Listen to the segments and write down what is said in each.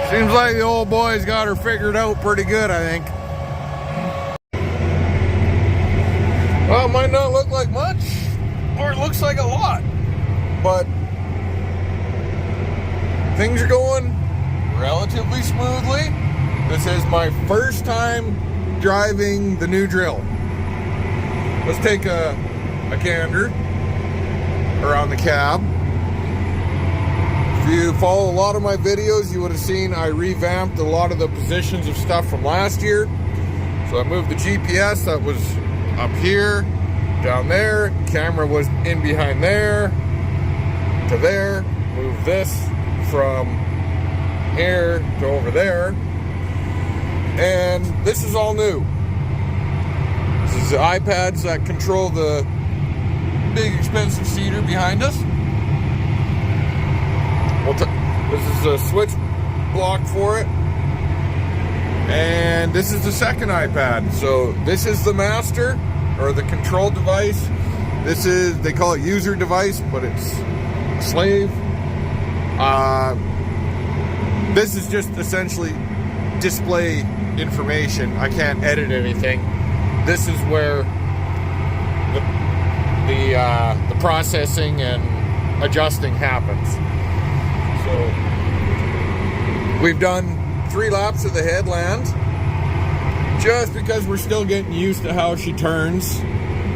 Seems like the old boy's got her figured out pretty good, I think. Well, it might not look like much, or it looks like a lot, but things are going relatively smoothly. This is my first time driving the new drill. Let's take a gander around the cab. If you follow a lot of my videos, you would have seen I revamped a lot of the positions of stuff from last year. So I moved the GPS that was up here, down there, camera was in behind there, to there, moved this from here to over there, and this is all new. This is the iPads that control the big expensive seeder behind us. This is a switch block for it, and this is the second iPad. So this is the master, or the control device. This is, they call it user device, but it's slave. This is just essentially display information. I can't edit anything. This is where the processing and adjusting happens. So we've done 3 laps of the headland, just because we're still getting used to how she turns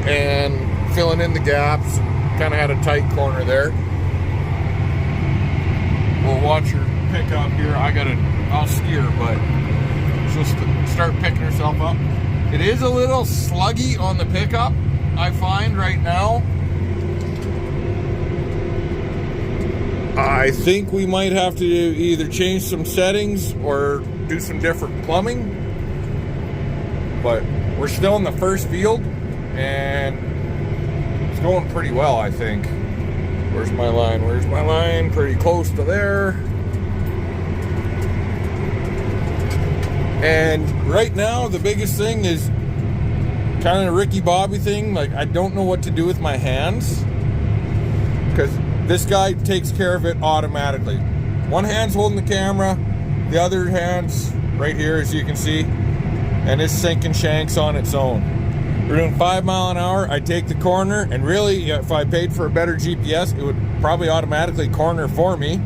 and filling in the gaps. Kind of had a tight corner there. We'll watch her pick up here. I'll steer, but she'll start picking herself up. It is a little sluggy on the pickup, I find right now. I think we might have to either change some settings or do some different plumbing. But we're still in the first field, and it's going pretty well, I think. Where's my line? Where's my line? Pretty close to there. And right now, the biggest thing is kind of a Ricky Bobby thing. Like, I don't know what to do with my hands, because this guy takes care of it automatically. One hand's holding the camera, the other hand's right here, as you can see, and it's sinking shanks on its own. We're doing 5 miles an hour. I take the corner, and really, if I paid for a better GPS, it would probably automatically corner for me,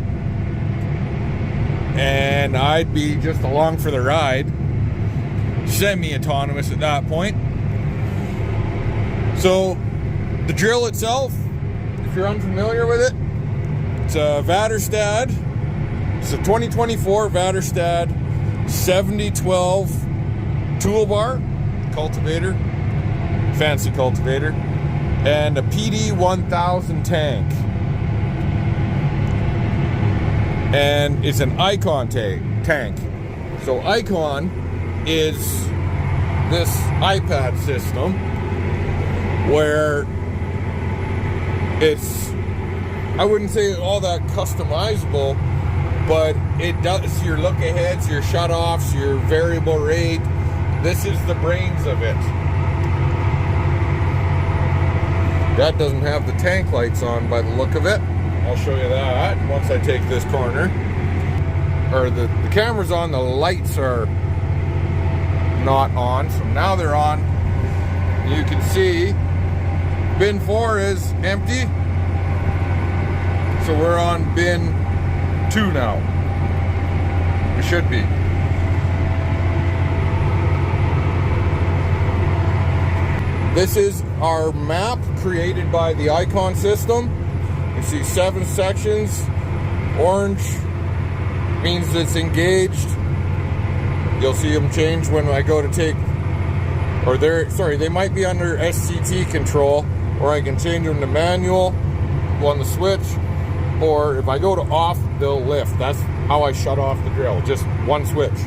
and I'd be just along for the ride. Semi-autonomous at that point. So the drill itself, if you're unfamiliar with it, it's a Vaderstad. It's a 2024 Vaderstad 7012 toolbar cultivator, fancy cultivator, and a PD 1000 tank. And it's an Icon tank. So Icon is this iPad system where it's, I wouldn't say all that customizable, but it does your look aheads, your shutoffs, your variable rate. This is the brains of it. That doesn't have the tank lights on by the look of it. I'll show you that once I take this corner. Or the camera's on, the lights are not on, so now they're on. You can see bin 4 is empty, so we're on bin 2 now. We should be. This is our map created by the Icon system. You see 7 sections. Orange means it's engaged. You'll see them change when I go to take, or they might be under SCT control, or I can change them to manual on the switch, or if I go to off, they'll lift. That's how I shut off the drill, just one switch.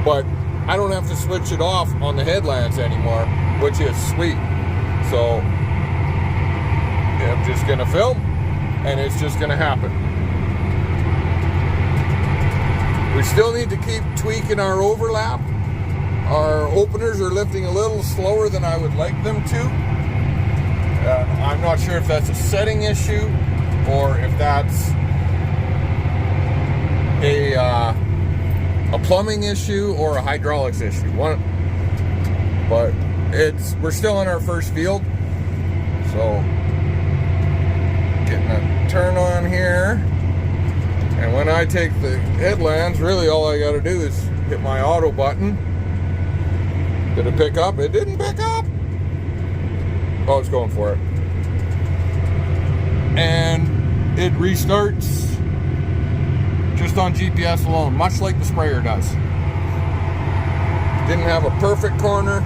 But I don't have to switch it off on the headlands anymore, which is sweet. So I'm just gonna film, and it's just gonna happen. We still need to keep tweaking our overlap. Our openers are lifting a little slower than I would like them to. I'm not sure if that's a setting issue or if that's a a plumbing issue or a hydraulics issue. But we're still in our first field, so getting a turn on here. And when I take the headlands, really all I got to do is hit my auto button. Did it pick up? It didn't pick up. Oh, it's going for it. And it restarts just on GPS alone, much like the sprayer does. Didn't have a perfect corner,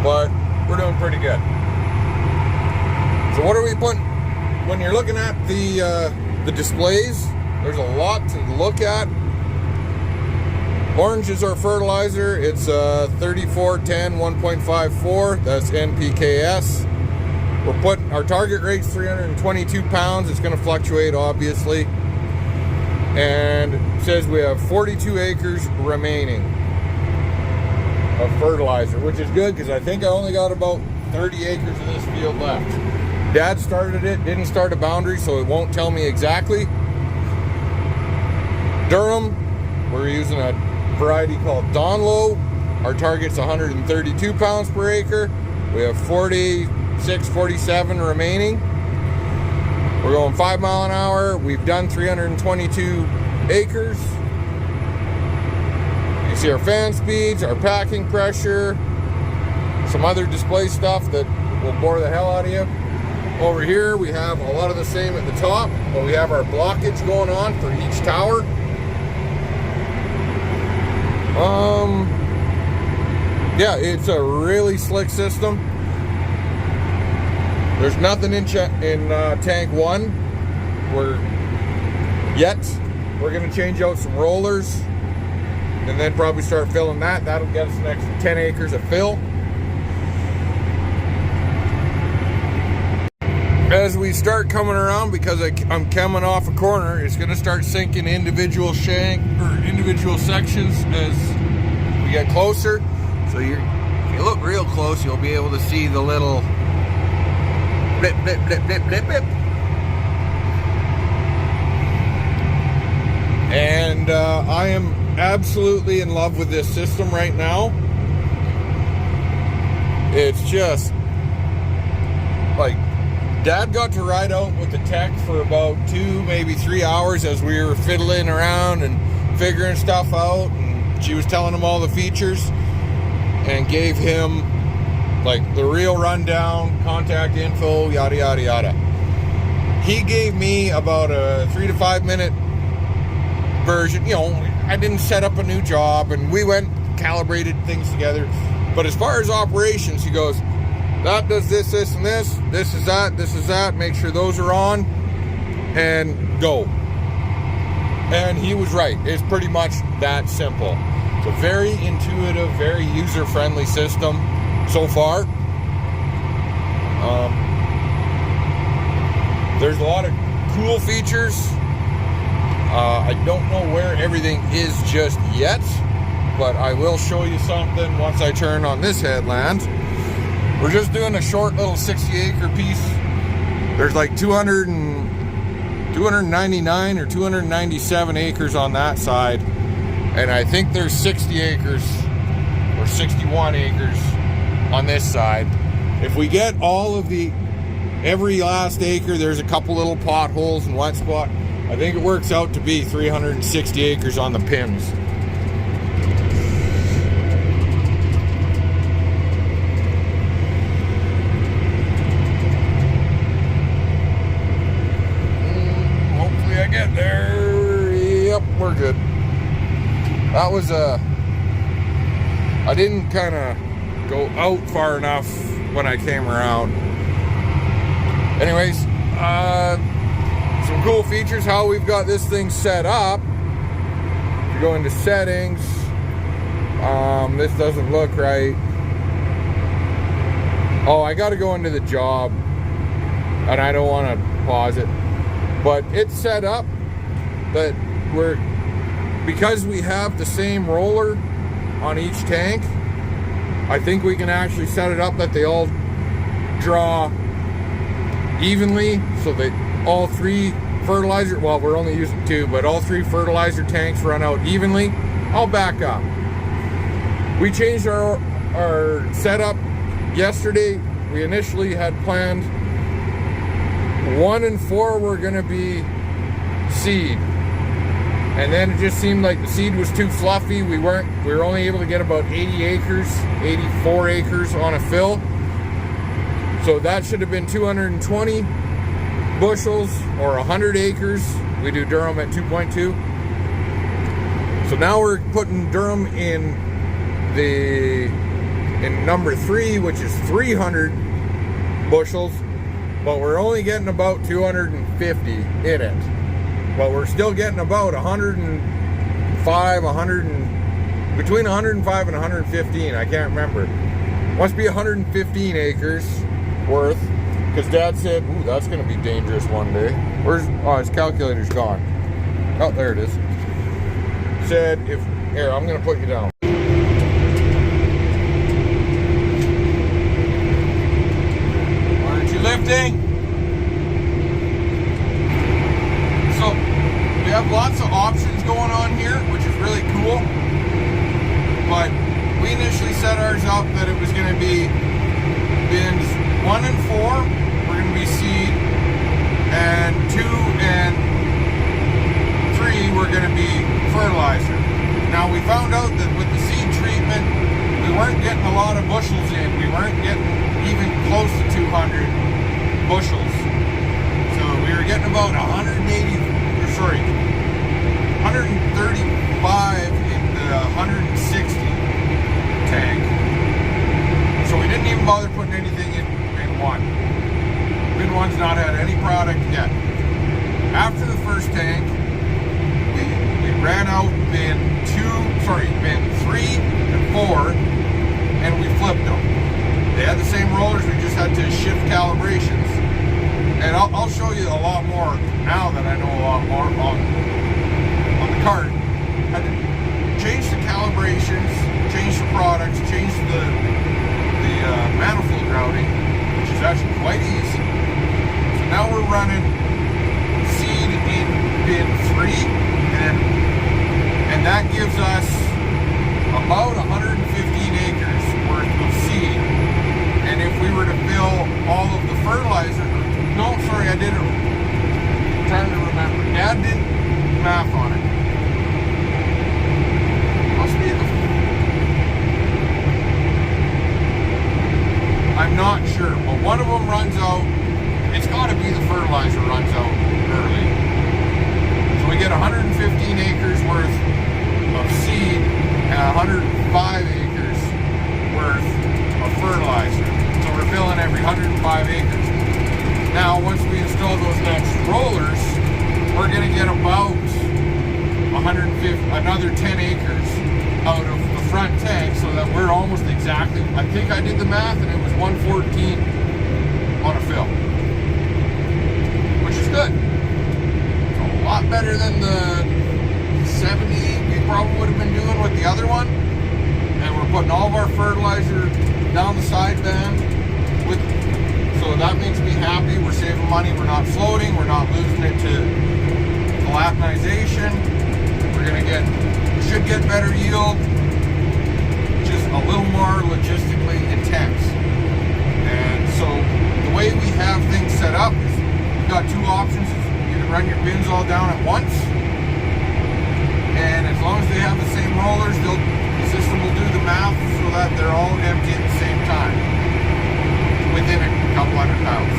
but we're doing pretty good. So what are we putting? When you're looking at the displays, there's a lot to look at. Orange is our fertilizer. It's 3410 1.54. That's NPKs. We're putting our target rate's 322 pounds. It's going to fluctuate, obviously. And it says we have 42 acres remaining of fertilizer, which is good because I think I only got about 30 acres of this field left. Dad started it, didn't start a boundary, so it won't tell me exactly. Durham, we're using a variety called Donlow. Our target's 132 pounds per acre. We have 46, 47 remaining. We're going 5 mile an hour. We've done 322 acres. You see our fan speeds, our packing pressure, some other display stuff that will bore the hell out of you. Over here, we have a lot of the same at the top, but we have our blockage going on for each tower. Yeah, it's a really slick system. There's nothing in tank 1. We're going to change out some rollers and then probably start filling that. That'll get us an extra 10 acres of fill. As we start coming around, because I'm coming off a corner, it's going to start sinking individual sections as we get closer. So if you look real close, you'll be able to see the little blip, blip, blip, blip, blip, blip. And I am absolutely in love with this system right now. It's just like, Dad got to ride out with the tech for about 2, maybe 3 hours as we were fiddling around and figuring stuff out, and she was telling him all the features and gave him like the real rundown, contact info, yada yada yada. He gave me about a 3 to 5 minute version. You know, I didn't set up a new job, and we went calibrated things together. But as far as operations, he goes, that does this, this, and this. This is that, this is that. Make sure those are on and go. And he was right. It's pretty much that simple. It's a very intuitive, very user-friendly system so far. There's a lot of cool features. I don't know where everything is just yet, but I will show you something once I turn on this headland. We're just doing a short little 60-acre piece. There's like 299 or 297 acres on that side, and I think there's 60 acres or 61 acres on this side. If we get all of every last acre, there's a couple little potholes and wet spot. I think it works out to be 360 acres on the pins. Get there. Yep, we're good. That was I didn't kind of go out far enough when I came around. Anyways, some cool features how we've got this thing set up. If you go into settings, this doesn't look right. Oh, I got to go into the job, and I don't want to pause it. But it's set up that because we have the same roller on each tank, I think we can actually set it up that they all draw evenly, so that all 3 fertilizer, well, we're only using 2, but all 3 fertilizer tanks run out evenly. I'll back up. We changed our setup yesterday. We initially had planned 1 and 4 were going to be seed, and then it just seemed like the seed was too fluffy. We were only able to get about 80 acres, 84 acres on a fill. So that should have been 220 bushels or 100 acres. We do durum at 2.2. So now we're putting durum in number 3, which is 300 bushels, but we're only getting about 250 in it. But we're still getting about 105, between 105 and 115. I can't remember. Must be 115 acres worth, because Dad said, ooh, that's going to be dangerous one day. His calculator's gone. Oh, there it is. Said, here, I'm going to put you down. Aren't you lifting? So, we have lots of options going on here, which is really cool. But we initially set ours up that it was going to be bins 1 and 4 were going to be seed, and 2 and 3 were going to be fertilizer. Now we found out that with the seed treatment, we weren't getting a lot of bushels in. We weren't getting even close to 200 bushels. So we were getting about 135 in the 160 tank. So we didn't even bother putting anything in bin 1. Bin 1's not had any product yet. After the first tank, we ran out bin 3 and 4, and we flipped them. They had the same rollers, we just had to shift calibrations. And I'll show you a lot more now that I know a lot more on the cart. I had to change the calibrations, change the products, change the manifold routing, which is actually quite easy. So now we're running seed in bin 3, and that gives us about 115 acres worth of seed. And if we were to fill all of the fertilizer, no, sorry, I did it. I'm trying to remember. Dad did math on it. Must be I'm not sure, but one of them runs out. It's got to be the fertilizer runs out early. So we get 115 acres worth of seed and 105 acres worth of fertilizer. So we're filling every 105 acres. Now, once we install those next rollers, we're going to get about another 10 acres out of the front tank, so that we're almost exactly, I think I did the math, and it was 114 on a fill, which is good. It's a lot better than the 70 we probably would have been doing with the other one. And we're putting all of our fertilizer down the side band so that makes me happy. We're saving money, we're not floating, we're not losing it to gelatinization. We're gonna should get better yield, just a little more logistically intense. And so the way we have things set up is we've got 2 options. You can run your bins all down at once, and as long as they have the same rollers, the system will do the math so that they're all empty at the same time within a couple hundred pounds.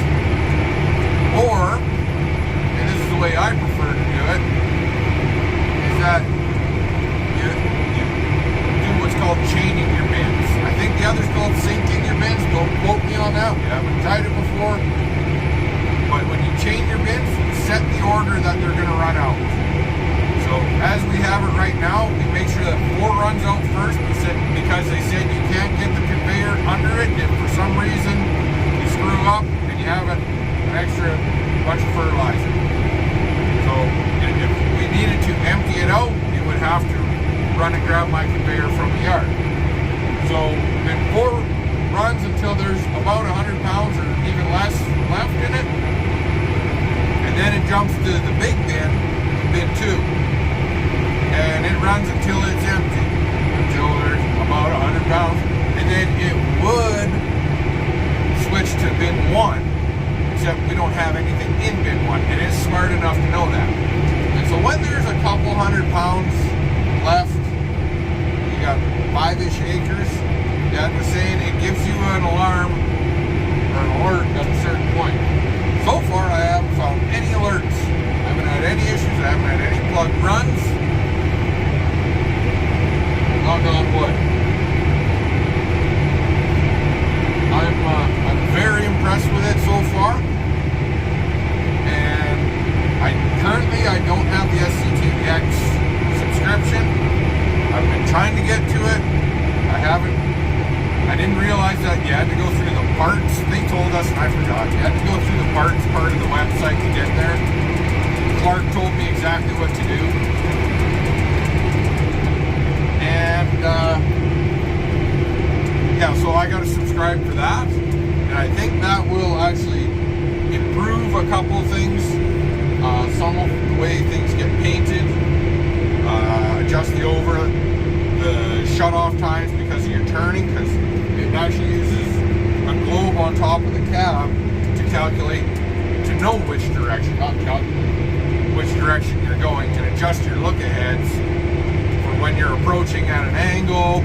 Or, and this is the way I prefer to do it, is that you do what's called chaining your bins. I think the other's called sinking your bins. Don't quote me on that. We haven't tried it before. But when you chain your bins, you set the order that they're going to run out. So as we have it right now, we make sure that 4 runs out first because they said you can't get the conveyor under it if for some reason you screw up and you have an extra bunch of fertilizer. So if we needed to empty it out, we would have to run and grab my conveyor from the yard. So then 4 runs until there's about 100 pounds or even less left in it. And Then it jumps to the big bin, bin 2. And it runs until it's empty, until there's about 100 pounds. And then it would switch to bin 1, except we don't have anything in bin 1. It is smart enough to know that. And so when there's a couple 100 pounds left, you got 5-ish acres, Dad was saying it gives you an alarm or an alert at a certain point. So far, I haven't found any alerts. I haven't had any issues. I haven't had any plug runs. Knock on wood. I'm very impressed with it so far. And currently I don't have the SCTX subscription. I've been trying to get to it. I didn't realize that you had to go through the parts. They told us, and I forgot. You had to go through the parts part of the website to get there. Clark told me exactly what to do. And, yeah, so I got to subscribe for that. And I think that will actually improve a couple of things. Some of the way things get painted. Adjust the shut-off times because of your turning, because it actually uses a globe on top of the cab to calculate, to know which direction, not calculate, which direction you're going, to adjust your look-aheads for when you're approaching at an angle,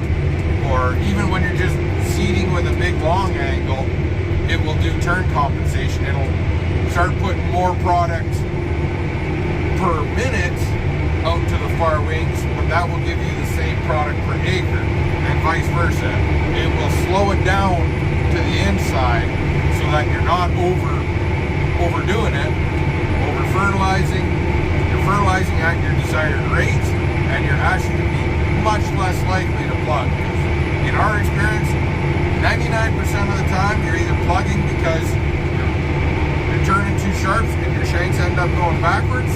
or even when you're just seating with a big long angle. It will do turn compensation. It'll start putting more product per minute out to the far wings, but that will give you the same product per acre, and vice versa. It will slow it down to the inside so that you're not overdoing it, over fertilizing. You're fertilizing at your desired rate, and you're actually going to be much less likely to plug. In our experience, 99% of the time you're either plugging because you're turning too sharp and your shanks end up going backwards,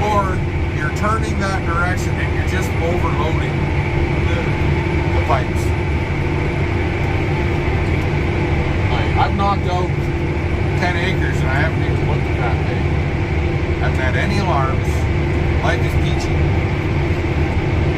or you're turning that direction and you're just overloading the pipes.